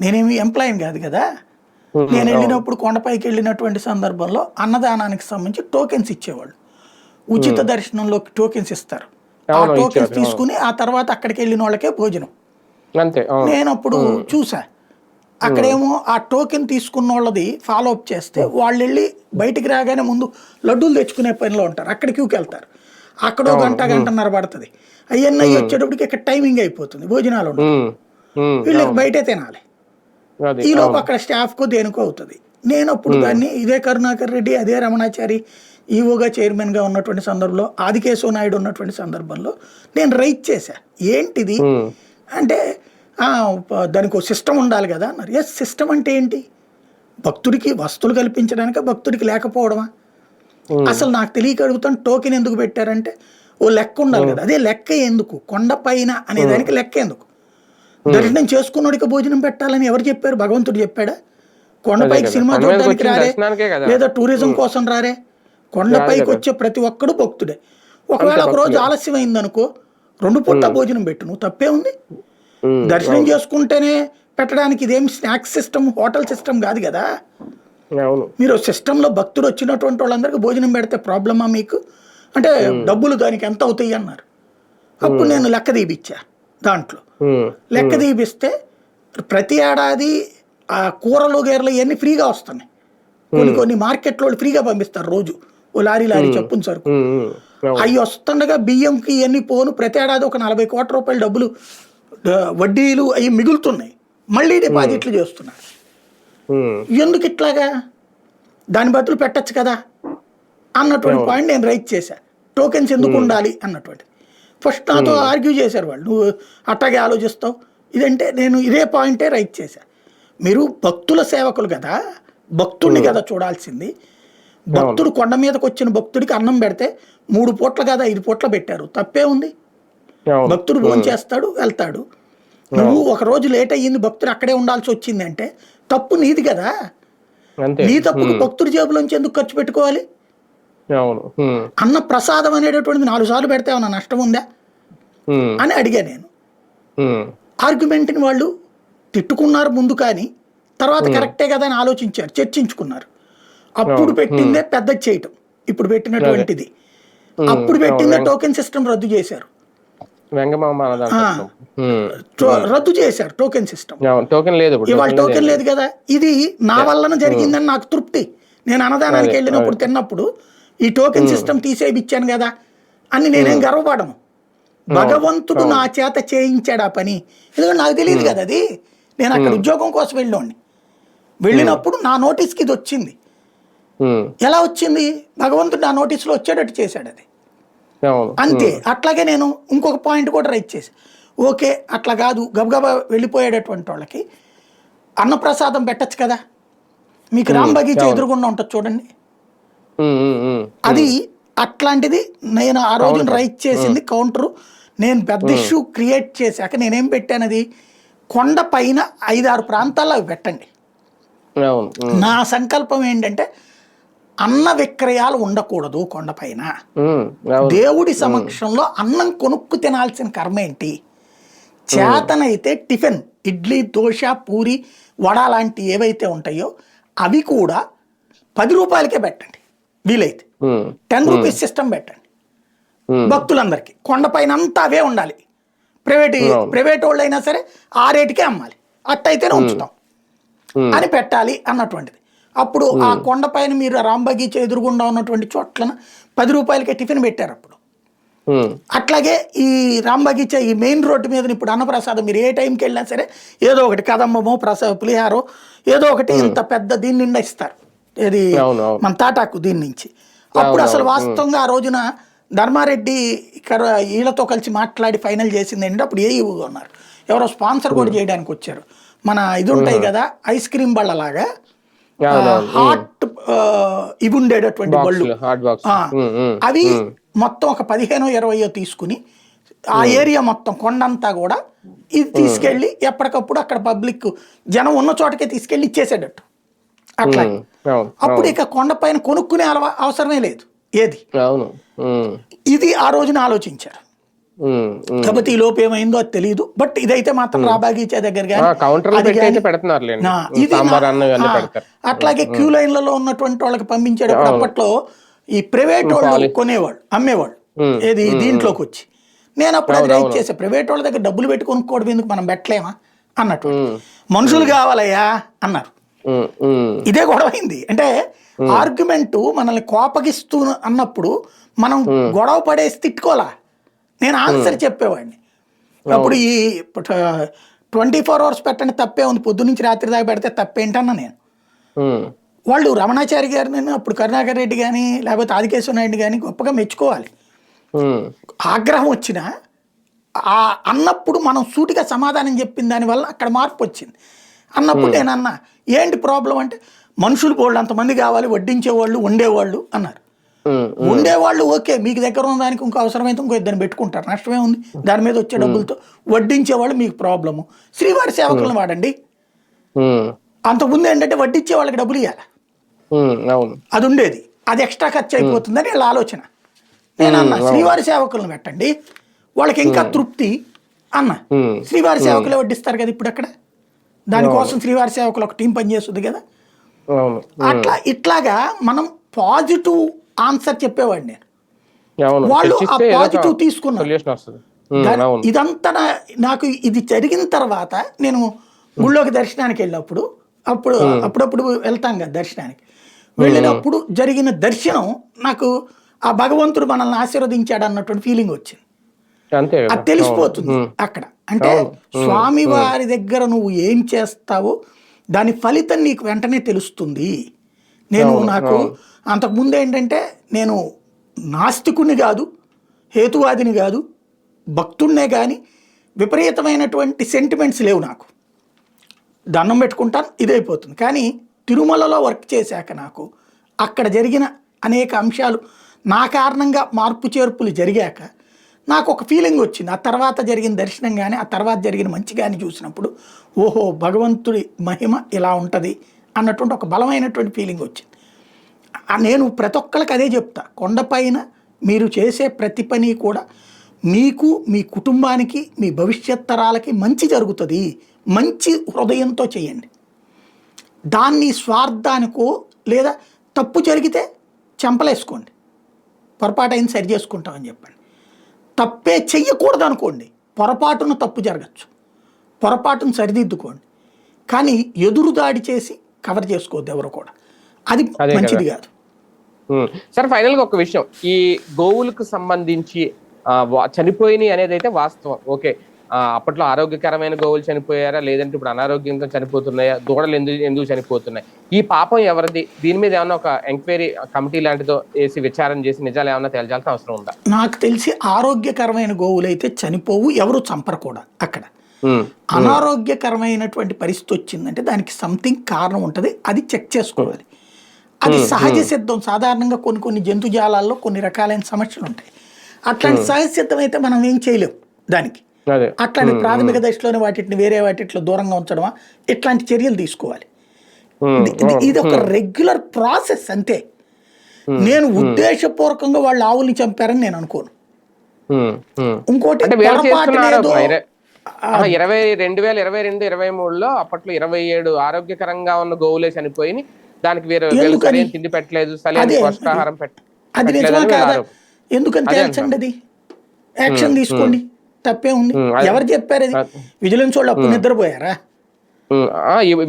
నేనేమి ఎంప్లాయీని కాదు కదా, నేను వెళ్ళినప్పుడు కొండపైకి వెళ్ళినటువంటి సందర్భంలో అన్నదానానికి సంబంధించి టోకెన్స్ ఇచ్చేవాళ్ళు, ఉచిత దర్శనంలో టోకెన్స్ ఇస్తారు. ఆ టోకెన్స్ తీసుకుని ఆ తర్వాత అక్కడికి వెళ్ళిన వాళ్ళకే భోజనం. నేను అప్పుడు చూసా, అక్కడేమో ఆ టోకెన్ తీసుకున్న వాళ్ళది ఫాలో అప్ చేస్తే వాళ్ళు వెళ్ళి బయటికి రాగానే ముందు లడ్డూలు తెచ్చుకునే పనిలో ఉంటారు, అక్కడ క్యూకి వెళ్తారు, అక్కడ గంటన్నర పడుతుంది. అవన్నీ వచ్చేటప్పటికి ఇక్కడ టైమింగ్ అయిపోతుంది, భోజనాలు ఉండవు, వీళ్ళకి బయటే తినాలి. ఈలోపు అక్కడ స్టాఫ్కో దేనికో అవుతుంది. నేను అప్పుడు దాన్ని ఇదే కరుణాకర్ రెడ్డి, అదే రమణాచారి ఈవోగా చైర్మన్గా ఉన్నటువంటి సందర్భంలో, ఆదికేశవ నాయుడు ఉన్నటువంటి సందర్భంలో నేను రైట్ చేశా. ఏంటిది అంటే దానికి ఒక సిస్టమ్ ఉండాలి కదా అన్నారు. ఎస్, సిస్టమ్ అంటే ఏంటి? భక్తుడికి వస్తువులు కల్పించడానిక, భక్తుడికి లేకపోవడమా? అసలు నాకు తెలియక అడుగుతాను, టోకెన్ ఎందుకు పెట్టారంటే ఓ లెక్క ఉండాలి కదా. అదే లెక్క ఎందుకు? కొండపైన అనేదానికి లెక్క ఎందుకు? దర్శనం చేసుకున్నోడికి భోజనం పెట్టాలని ఎవరు చెప్పారు? భగవంతుడు చెప్పాడా? కొండపైకి సినిమా చూడడానికి రారే, లేదా టూరిజం కోసం రారే, కొండపైకి వచ్చే ప్రతి ఒక్కడు భక్తుడే. ఒకవేళ ఒక రోజు ఆలస్యం అయిందనుకో, 2 పూట భోజనం పెట్టు, నువ్వు తప్పే ఉంది. దర్శనం చేసుకుంటేనే పెట్టడానికి ఇదేం స్నాక్స్ సిస్టమ్, హోటల్ సిస్టమ్ కాదు కదా. మీరు సిస్టంలో భక్తుడు వచ్చినటువంటి వాళ్ళందరికీ భోజనం పెడితే ప్రాబ్లమా మీకు అంటే? డబ్బులు దానికి ఎంత అవుతాయి అన్నారు. అప్పుడు నేను లెక్క తీపిచ్చా. దాంట్లో లెక్క తీపిస్తే ప్రతి ఏడాది ఆ కూరలు గేరలు ఇవన్నీ ఫ్రీగా వస్తున్నాయి. కొన్ని మార్కెట్లో ఫ్రీగా పంపిస్తారు, రోజు ఓ లారీ చెప్పుని సరుకు. అవి వస్తుండగా బియ్యంకి ఇవన్నీ పోను, ప్రతి ఏడాది ఒక 40 కోట్ల రూపాయల డబ్బులు వడ్డీలు అవి మిగులుతున్నాయి, మళ్ళీ డిపాజిట్లు చేస్తున్నారు. ఎందుకు ఇట్లాగా? దాని బదులు పెట్టచ్చు కదా అన్నటువంటి పాయింట్ నేను రైట్ చేశా. టోకెన్స్ ఎందుకు ఉండాలి అన్నటువంటి. ఫస్ట్ నాతో ఆర్గ్యూ చేశారు వాళ్ళు, నువ్వు అట్టాగే ఆలోచిస్తావు ఇదంటే. నేను ఇదే పాయింటే రైట్ చేశా. మీరు భక్తుల సేవకులు కదా, భక్తుడిని కదా చూడాల్సింది. భక్తుడు కొండ మీదకి వచ్చిన భక్తుడికి అన్నం పెడితే 3 పూట్ల కదా 5 పూట్ల పెట్టారు, తప్పే ఉంది. భక్తుడు భోజనం చేస్తాడు, వెళ్తాడు. నువ్వు ఒక రోజు లేట్ అయ్యింది, భక్తుడు అక్కడే ఉండాల్సి వచ్చింది అంటే తప్పు నీది కదా. నీ తప్పుకు భక్తుడి జేబులోంచి ఎందుకు ఖర్చు పెట్టుకోవాలి? అన్న ప్రసాదం అనేటటువంటిది 4 సార్లు పెడితే ఏమన్నా నష్టం ఉందా అని అడిగా నేను. ఆర్గ్యుమెంట్ని వాళ్ళు తిట్టుకున్నారు ముందు, కానీ తర్వాత కరెక్టే కదా అని ఆలోచించారు, చర్చించుకున్నారు. అప్పుడు పెట్టిందే పెద్ద చేయటం, ఇప్పుడు పెట్టినటువంటిది. అప్పుడు పెట్టిందే టోకెన్ సిస్టమ్ రద్దు చేశారు, రద్దు చేశారు టోకెన్ సిస్టమ్. ఇవాళ టోకెన్ లేదు కదా. ఇది నా వలన జరిగిందని నాకు తృప్తి. నేను అన్నదానానికి వెళ్ళినప్పుడు తిన్నప్పుడు ఈ టోకెన్ సిస్టమ్ తీసేయిచ్చాను కదా అని నేనేం గర్వపడను. భగవంతుడు నా చేత చేయించాడు ఆ పని. ఎందుకంటే నాకు తెలియదు కదా అది, నేను అక్కడ ఉద్యోగం కోసం వెళ్ళినప్పుడు నా నోటీస్కి ఇది వచ్చింది. ఎలా వచ్చింది? భగవంతుడు నా నోటీసులో వచ్చేటట్టు చేశాడు అది, అంతే. అట్లాగే నేను ఇంకొక పాయింట్ కూడా రైట్ చేశాను. ఓకే, అట్లా కాదు, గబగబా వెళ్ళిపోయేటటువంటి వాళ్ళకి అన్నప్రసాదం పెట్టచ్చు కదా, మీకు రామ్ బగీచా ఎదురుగుండా ఉంటుంది చూడండి, అది అట్లాంటిది. నేను ఆ రోజున రైట్ చేసింది కౌంటరు. నేను పెద్ద ఇష్యూ క్రియేట్ చేశాక నేనేం పెట్టాను, అది కొండ పైన 5-6 ప్రాంతాల్లో అవి పెట్టండి. నా సంకల్పం ఏంటంటే అన్న విక్రయాలు ఉండకూడదు కొండపైన. దేవుడి సమక్షంలో అన్నం కొనుక్కు తినాల్సిన కర్మ ఏంటి? చేతనైతే టిఫిన్, ఇడ్లీ, దోశ, పూరి, వడ లాంటి ఏవైతే ఉంటాయో అవి కూడా 10 రూపాయలకే పెట్టండి. వీలైతే 10 రూపీస్ సిస్టమ్ పెట్టండి భక్తులందరికీ. కొండపైన అంతా అవే ఉండాలి. ప్రైవేట్ వాళ్ళు అయినా సరే ఆ రేటుకే అమ్మాలి, అట్టయితేనే ఉంచుతాం అని పెట్టాలి అన్నటువంటిది. అప్పుడు ఆ కొండపైన మీరు రామ్ బగీచా ఎదురుగుండా ఉన్నటువంటి చోట్ల 10 రూపాయలకే టిఫిన్ పెట్టారు అప్పుడు. అట్లాగే ఈ రామ్ బగీచా ఈ మెయిన్ రోడ్డు మీద ఇప్పుడు అన్నప్రసాదం మీరు ఏ టైంకి వెళ్ళినా సరే ఏదో ఒకటి కదంబమో పులిహారో ఏదో ఒకటి ఇంత పెద్ద దీని నిండా ఇస్తారు, ఇది మన తాటాకు దీని నుంచి. అప్పుడు అసలు వాస్తవంగా ఆ రోజున ధర్మారెడ్డి ఇక్కడ వీళ్ళతో కలిసి మాట్లాడి ఫైనల్ చేసింది ఏంటంటే అప్పుడు ఏఈగా ఉన్నారు, ఎవరో స్పాన్సర్ కూడా చేయడానికి వచ్చారు. మన ఇది ఉంటాయి కదా ఐస్ క్రీమ్ బళ్ళలాగా హాట్ ఇవి ఉండేటటువంటి బళ్ళు, అవి మొత్తం ఒక 15-20 తీసుకుని ఆ ఏరియా మొత్తం కొండంతా కూడా ఇది తీసుకెళ్ళి ఎప్పటికప్పుడు అక్కడ పబ్లిక్ జనం ఉన్న చోటకే తీసుకెళ్ళి ఇచ్చేసేటట్టు అట్లా. అప్పుడు ఇక కొండపైన కొనుక్కునే అవసరమే లేదు ఏది. ఇది ఆ రోజున ఆలోచించారు. కాబట్టి ఈ లోపు ఏమైందో అది తెలియదు. బట్ ఇదైతే మాత్రం రాబాగీచా దగ్గర అట్లాగే క్యూ లైన్లలో ఉన్నటువంటి వాళ్ళకి పంపించేటప్పుడు అప్పట్లో ఈ ప్రైవేట్ వాళ్ళు కొనేవాళ్ళు అమ్మేవాళ్ళు ఏది దీంట్లోకి వచ్చి. నేను అప్పుడు అది రైట్ చేసా, ప్రైవేట్ వాళ్ళ దగ్గర డబ్బులు పెట్టి కొనుక్కోవడం ఎందుకు, మనం పెట్టలేమా అన్నట్టు. మనుషులు కావాలయ్యా అన్నారు. ఇదే గొడవైంది. అంటే ఆర్గ్యుమెంట్ మనల్ని కోపగిస్తూ అన్నప్పుడు మనం గొడవ పడేసి తిట్టుకోవాలా, నేను ఆన్సర్ చెప్పేవాడిని. అప్పుడు ఈ 24 hours పెట్టండి తప్పే ఉంది, పొద్దు నుంచి రాత్రి దాకా పెడితే తప్పేంటన్నా నేను. వాళ్ళు రమణాచారి గారిని అప్పుడు కరుణాకర్ రెడ్డి కానీ లేకపోతే ఆదికేశ్వర నాయుడు కానీ గొప్పగా మెచ్చుకోవాలి. ఆగ్రహం వచ్చినా ఆ అన్నప్పుడు మనం సూటిగా సమాధానం చెప్పిన దానివల్ల అక్కడ మార్పు వచ్చింది. అన్నప్పుడు నేను అన్నా ఏంటి ప్రాబ్లం అంటే మనుషులు పోళ్ళు అంతమంది కావాలి, వడ్డించేవాళ్ళు ఉండేవాళ్ళు అన్నారు. ఉండేవాళ్ళు ఓకే, మీకు దగ్గర ఉన్న దానికి ఇంకో అవసరమైతే ఇంకో ఇద్దరిని పెట్టుకుంటారు, నష్టమే ఉంది దాని మీద వచ్చే డబ్బులతో. వడ్డించేవాళ్ళు మీకు ప్రాబ్లము, శ్రీవారి సేవకులను వాడండి. అంతకుముందు ఏంటంటే వడ్డించే వాళ్ళకి డబ్బులు ఇవ్వాలి, అది ఉండేది, అది ఎక్స్ట్రా ఖర్చు అయిపోతుందని వాళ్ళ ఆలోచన. నేను అన్నా శ్రీవారి సేవకులను పెట్టండి, వాళ్ళకి ఇంకా తృప్తి అన్న. శ్రీవారి సేవకులే వడ్డిస్తారు కదా ఇప్పుడు అక్కడ, దానికోసం శ్రీవారి సేవకులు ఒక టీం పనిచేస్తుంది కదా. అట్లా ఇట్లాగా మనం పాజిటివ్ ఆన్సర్ చెప్పేవాడిని నేను. వాళ్ళు ఆ పాజిటివ్ తీసుకున్నారు. ఇదంతా నాకు ఇది జరిగిన తర్వాత నేను గుళ్ళోకి దర్శనానికి వెళ్ళినప్పుడు అప్పుడప్పుడు వెళ్తాం కదా దర్శనానికి, వెళ్ళినప్పుడు జరిగిన దర్శనం నాకు ఆ భగవంతుడు మనల్ని ఆశీర్వదించాడు అన్నటువంటి ఫీలింగ్ వచ్చింది. అది తెలిసిపోతుంది అక్కడ. అంటే స్వామి వారి దగ్గర నువ్వు ఏం చేస్తావో దాని ఫలితం నీకు వెంటనే తెలుస్తుంది. నాకు అంతకుముందు ఏంటంటే నేను నాస్తికుని కాదు, హేతువాదిని కాదు, భక్తుడినే కానీ విపరీతమైనటువంటి సెంటిమెంట్స్ లేవు నాకు. దండం పెట్టుకుంటాను ఇదైపోతుంది. కానీ తిరుమలలో వర్క్ చేశాక నాకు అక్కడ జరిగిన అనేక అంశాలు నా కారణంగా మార్పు చేర్పులు జరిగాక నాకు ఒక ఫీలింగ్ వచ్చింది. ఆ తర్వాత జరిగిన దర్శనం కానీ ఆ తర్వాత జరిగిన మంచి కానీ చూసినప్పుడు ఓహో భగవంతుడి మహిమ ఇలా ఉంటుంది అన్నటువంటి ఒక బలమైనటువంటి ఫీలింగ్ వచ్చింది. నేను ప్రతి ఒక్కరికి అదే చెప్తా, కొండపైన మీరు చేసే ప్రతి పని కూడా మీకు, మీ కుటుంబానికి, మీ భవిష్యత్ తరాలకి మంచి జరుగుతుంది. మంచి హృదయంతో చేయండి. దాన్ని స్వార్థానికో లేదా తప్పు జరిగితే చెంపలేసుకోండి, పొరపాటు సరి చేసుకుంటామని చెప్పండి. తప్పే చెయ్యకూడదు అనుకోండి, పొరపాటును తప్పు జరగచ్చు, పొరపాటును సరిదిద్దుకోండి. కానీ ఎదురు దాడి చేసి కవర్ చేసుకోవద్దు ఎవరు కూడా, అది మంచిది కాదు. సార్ ఫైనల్ గా ఒక విషయం, ఈ గోవులకు సంబంధించి చనిపోయినాయి అనేది అయితే వాస్తవం. ఓకే, అప్పట్లో ఆరోగ్యకరమైన గోవులు చనిపోయారా, లేదంటే ఇప్పుడు అనారోగ్యంగా చనిపోతున్నాయా, దూడలు ఎందుకు చనిపోతున్నాయి, ఈ పాపం ఎవరిది, దీని మీద ఏమన్నా ఒక ఎంక్వైరీ కమిటీ లాంటిదో వేసి విచారణ చేసి నిజాలు ఏమన్నా తేల్చాల్సిన అవసరం ఉందా? నాకు తెలిసి ఆరోగ్యకరమైన గోవులు అయితే చనిపోవు, ఎవరు చంపరు కూడా అక్కడ. ఉమ్, అనారోగ్యకరమైనటువంటి పరిస్థితి వచ్చిందంటే దానికి సంథింగ్ కారణం ఉంటుంది, అది చెక్ చేసుకోవాలి. అది సహజ సిద్ధం. సాధారణంగా కొన్ని కొన్ని జంతుజాలాల్లో కొన్ని రకాలైన సమస్యలు ఉంటాయి. అట్లాంటి సహజ సిద్ధం అయితే మనం ఏం చేయలేం దానికి. అదే అట్లాంటి ప్రాథమిక దశలోనే వాటిని వేరే వాటిలో దూరంగా ఉంచడమా, ఇట్లాంటి చర్యలు తీసుకోవాలి. ఇది ఒక రెగ్యులర్ ప్రాసెస్ అంతే. నేను ఉద్దేశపూర్వకంగా వాళ్ళు ఆవుల్ని చంపారని నేను అనుకోను. ఇంకోటి అంటే వీళ్ళు పొరపాటు చేస్తున్నారు లేదో 2022-23లో అప్పట్లో 27 ఆరోగ్యకరంగా ఉన్న గోవులే చనిపోయి దానికి వీళ్ళు ఎందుకని సరైన తిండి పెట్టలేదు, సరైన అదే పోషకాహారం అది నిజమా పెట్టలేదని వీళ్ళ కాదా? ఆరోపణ. ఎందుకని అదే తేల్చండి, అది యాక్షన్ తీసుకోండి, తప్పే ఉంది. అదే. ఎవరు చెప్పారు అది? విజిలెన్స్ వాళ్ళు అప్పుడు నిద్రపోయారా?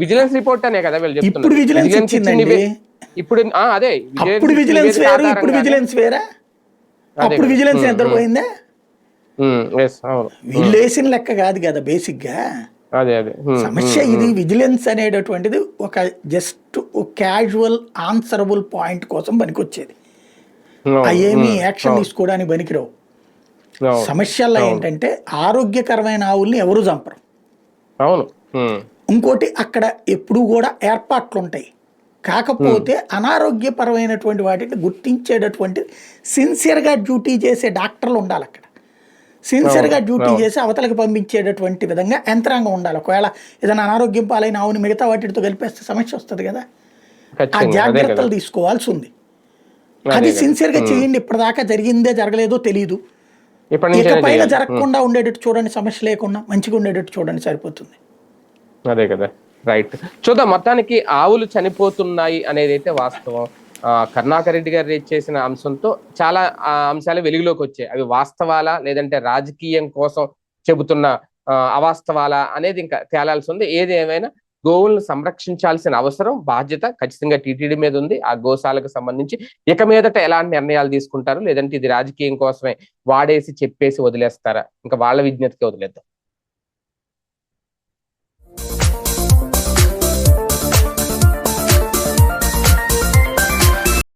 విజిలెన్స్ రిపోర్ట్ అనే కదా వీళ్ళు ఇప్పుడు చెప్తున్నారు. విజిలెన్స్ విజిలెన్స్ ఇచ్చిందండి. ఇప్పుడు అదే అప్పుడు విజిలెన్స్ వేరు, ఇప్పుడు విజిలెన్స్ వేరా? అప్పుడు విజిలెన్స్ నిద్రపోయిందా? అవును, వీళ్ళు వేసిన లెక్క కాదు కదా బేసిక్ గా. అదే అదే సమస్య ఇది. విజిలెన్స్ అనేటటువంటిది ఒక జస్ట్ క్యాజువల్ ఆన్సరబుల్ పాయింట్ కోసం పనికొచ్చేది. అవేమి యాక్షన్ తీసుకోవడానికి పనికిరావు. సమస్యల్లో ఏంటంటే ఆరోగ్యకరమైన ఆవుల్ని ఎవరు చంపరు. అవును. ఇంకోటి అక్కడ ఎప్పుడూ కూడా ఏర్పాట్లు ఉంటాయి. కాకపోతే అనారోగ్యపరమైనటువంటి వాటిని గుర్తించేటటువంటి సిన్సియర్గా డ్యూటీ చేసే డాక్టర్లు ఉండాలి అక్కడ. సిన్సియర్గా డ్యూటీ చేసి అవతలకు పంపించేటటువంటి విధంగా యంత్రాంగం ఉండాలి. ఒకవేళ ఏదైనా అనారోగ్యం పాలైన ఆవుని మిగతా వాటితో కలిపేస్తే సమస్య వస్తుంది కదా. ఆ జాగ్రత్తలు తీసుకోవాల్సి ఉంది. అది సిన్సియర్గా చేయండి. ఇప్పటిదాకా జరిగిందే జరగలేదో తెలియదు. ఇకపైన జరగకుండా ఉండేటట్టు చూడండి, సమస్య లేకుండా మంచిగా ఉండేటట్టు చూడండి, సరిపోతుంది. అదే కదా, రైట్. చూద్దాం. మొత్తానికి ఆవులు చనిపోతున్నాయి అనేది అయితే వాస్తవం. కరుణాకర్ రెడ్డి గారు రేజ్ చేసిన అంశంతో చాలా అంశాలు వెలుగులోకి వచ్చాయి. అవి వాస్తవాలా లేదంటే రాజకీయం కోసం చెబుతున్న అవాస్తవాలా అనేది ఇంకా తేలాల్సి ఉంది. ఏది ఏమైనా గోవులను సంరక్షించాల్సిన అవసరం, బాధ్యత ఖచ్చితంగా టీటీడీ మీద ఉంది. ఆ గోశాలకు సంబంధించి ఇక మీదట ఎలాంటి నిర్ణయాలు తీసుకుంటారు, లేదంటే ఇది రాజకీయం కోసమే వాడేసి చెప్పేసి వదిలేస్తారా, ఇంకా వాళ్ళ విజ్ఞతకే వదిలేద్దాం.